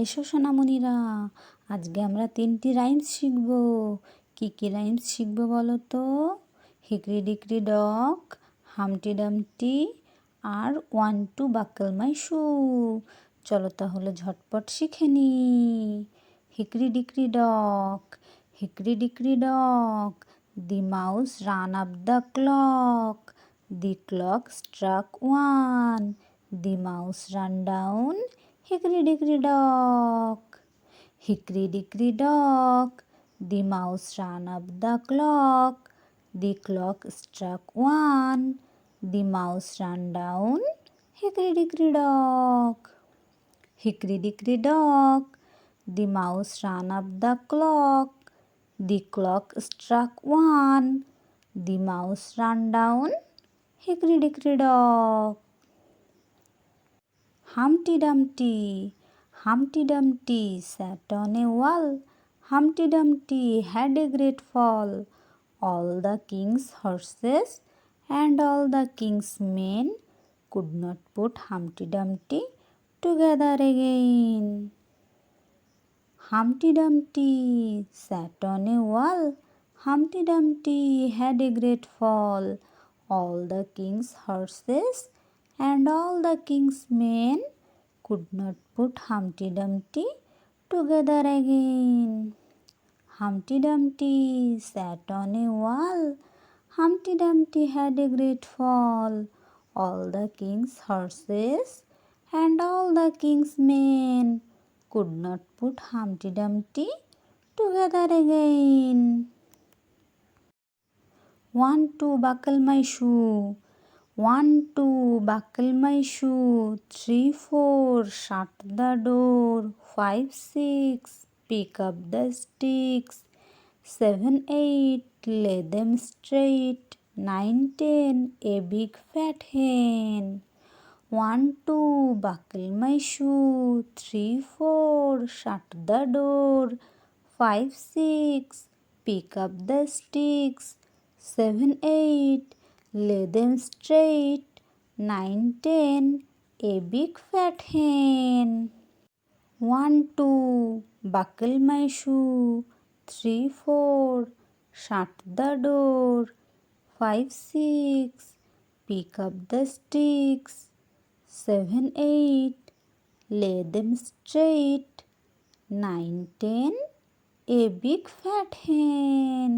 এসো সোনামণিরা, আজকে আমরা 3টি রাইমস শিখব। কি কি রাইমস শিখব বলো তো? Hickory dickory dock, humpty dumpty আর 1 2 বাকল মাই শু। চলো তাহলে ঝটপট শিখে নি। Hickory dickory dock, hickory dickory dock, the mouse ran up the clock, the clock struck 1, the mouse ran down, hickory dickory dock. Hickory dickory dock, the mouse ran up the clock, the clock struck 1, the mouse ran down, hickory dickory dock. Hickory dickory dock, the mouse ran up the clock, the clock struck 1, the mouse ran down, hickory dickory dock. Humpty Dumpty, Humpty Dumpty sat on a wall. Humpty Dumpty had a great fall. All the king's horses and all the king's men could not put Humpty Dumpty together again. Humpty Dumpty sat on a wall. Humpty Dumpty had a great fall. All the king's horses and all the king's men could not put Humpty Dumpty together again. Humpty Dumpty sat on a wall. Humpty Dumpty had a great fall. All the king's horses and all the king's men could not put Humpty Dumpty together again. 1 2 buckle my shoe. 1 2 buckle my shoe. 3 4 shut the door. 5 6 pick up the sticks. 7 8 lay them straight. 9 10 a big fat hen. 1 2 buckle my shoe. 3 4 shut the door. 5 6 pick up the sticks. 7 8 lay them straight. 9 10 a big fat hen. 1 2 buckle my shoe. 3 4 shut the door. 5 6 pick up the sticks. 7 8 lay them straight. 9 10 a big fat hen.